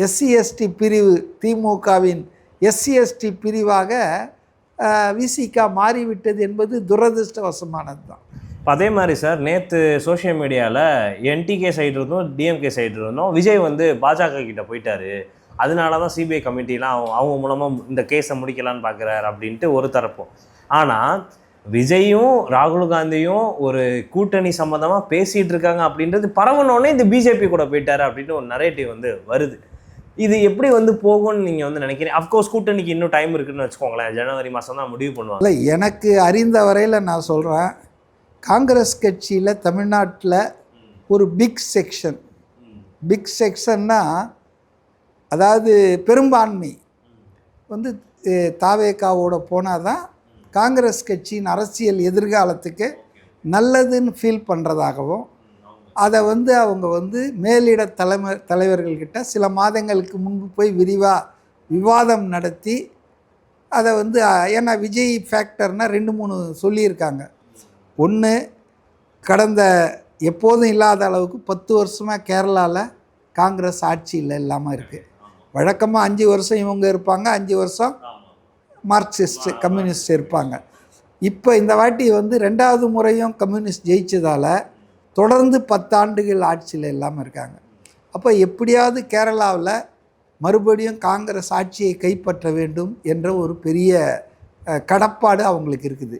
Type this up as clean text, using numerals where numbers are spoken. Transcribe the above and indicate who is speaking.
Speaker 1: SC ST பிரிவு, திமுகவின் SC ST பிரிவாக விசிகா மாறிவிட்டது என்பது துரதிருஷ்டவசமானது தான்.
Speaker 2: அதே மாதிரி சார், நேற்று சோஷியல் மீடியாவில் என்டிகே சைடு இருந்தும் டிஎம்கே சைடு இருந்தும் விஜய் பாஜக கிட்ட போயிட்டாரு, அதனால தான் சிபிஐ கமிட்டிலாம் அவங்க மூலமாக இந்த கேஸை முடிக்கலான்னு பார்க்குறாரு அப்படின்ட்டு ஒரு தரப்பும். ஆனால் விஜயும் ராகுல் காந்தியும் ஒரு கூட்டணி சம்மந்தமாக பேசிகிட்டு இருக்காங்க அப்படின்றது பரவனோடனே இந்த பிஜேபி கூட போயிட்டாரு அப்படின்னு ஒரு நரேட்டிவ் வருது. இது எப்படி போகும்னு நீங்கள் நினைக்கிறீங்க? அஃப்கோர்ஸ் கூட்டணிக்கு இன்னும் டைம் இருக்குதுன்னு வச்சுக்கோங்களேன், ஜனவரி மாதம் தான் முடிவு பண்ணுவாங்க.
Speaker 1: இல்லை, எனக்கு அறிந்த வரையில் நான் சொல்கிறேன், காங்கிரஸ் கட்சியில் தமிழ்நாட்டில் ஒரு பிக் செக்ஷன்னா அதாவது பெரும்பான்மை தாவேகாவோட போனால் தான் காங்கிரஸ் கட்சியின் அரசியல் எதிர்காலத்துக்கு நல்லதுன்னு ஃபீல் பண்ணுறதாகவும், அதை அவங்க மேலிட தலைவர்கள்கிட்ட சில மாதங்களுக்கு முன்பு போய் விரிவாக விவாதம் நடத்தி அதை ஏன்னா விஜய் ஃபேக்டர்னால் 2-3 சொல்லியிருக்காங்க. ஒன்று, கடந்த எப்போதும் இல்லாத அளவுக்கு 10 வருஷமாக கேரளாவில் காங்கிரஸ் ஆட்சியில் இல்லாமல் இருக்குது. வழக்கமாக 5 வருஷம் இவங்க இருப்பாங்க, 5 வருஷம் மார்க்சிஸ்ட் கம்யூனிஸ்ட் இருப்பாங்க. இப்போ இந்த வாட்டி 2வது முறையும் கம்யூனிஸ்ட் ஜெயிச்சதால் தொடர்ந்து 10 ஆண்டுகள் ஆட்சியில் இல்லாமல் இருக்காங்க. அப்போ எப்படியாவது கேரளாவில் மறுபடியும் காங்கிரஸ் ஆட்சியை கைப்பற்ற வேண்டும் என்ற ஒரு பெரிய கடப்பாடு அவங்களுக்கு இருக்குது.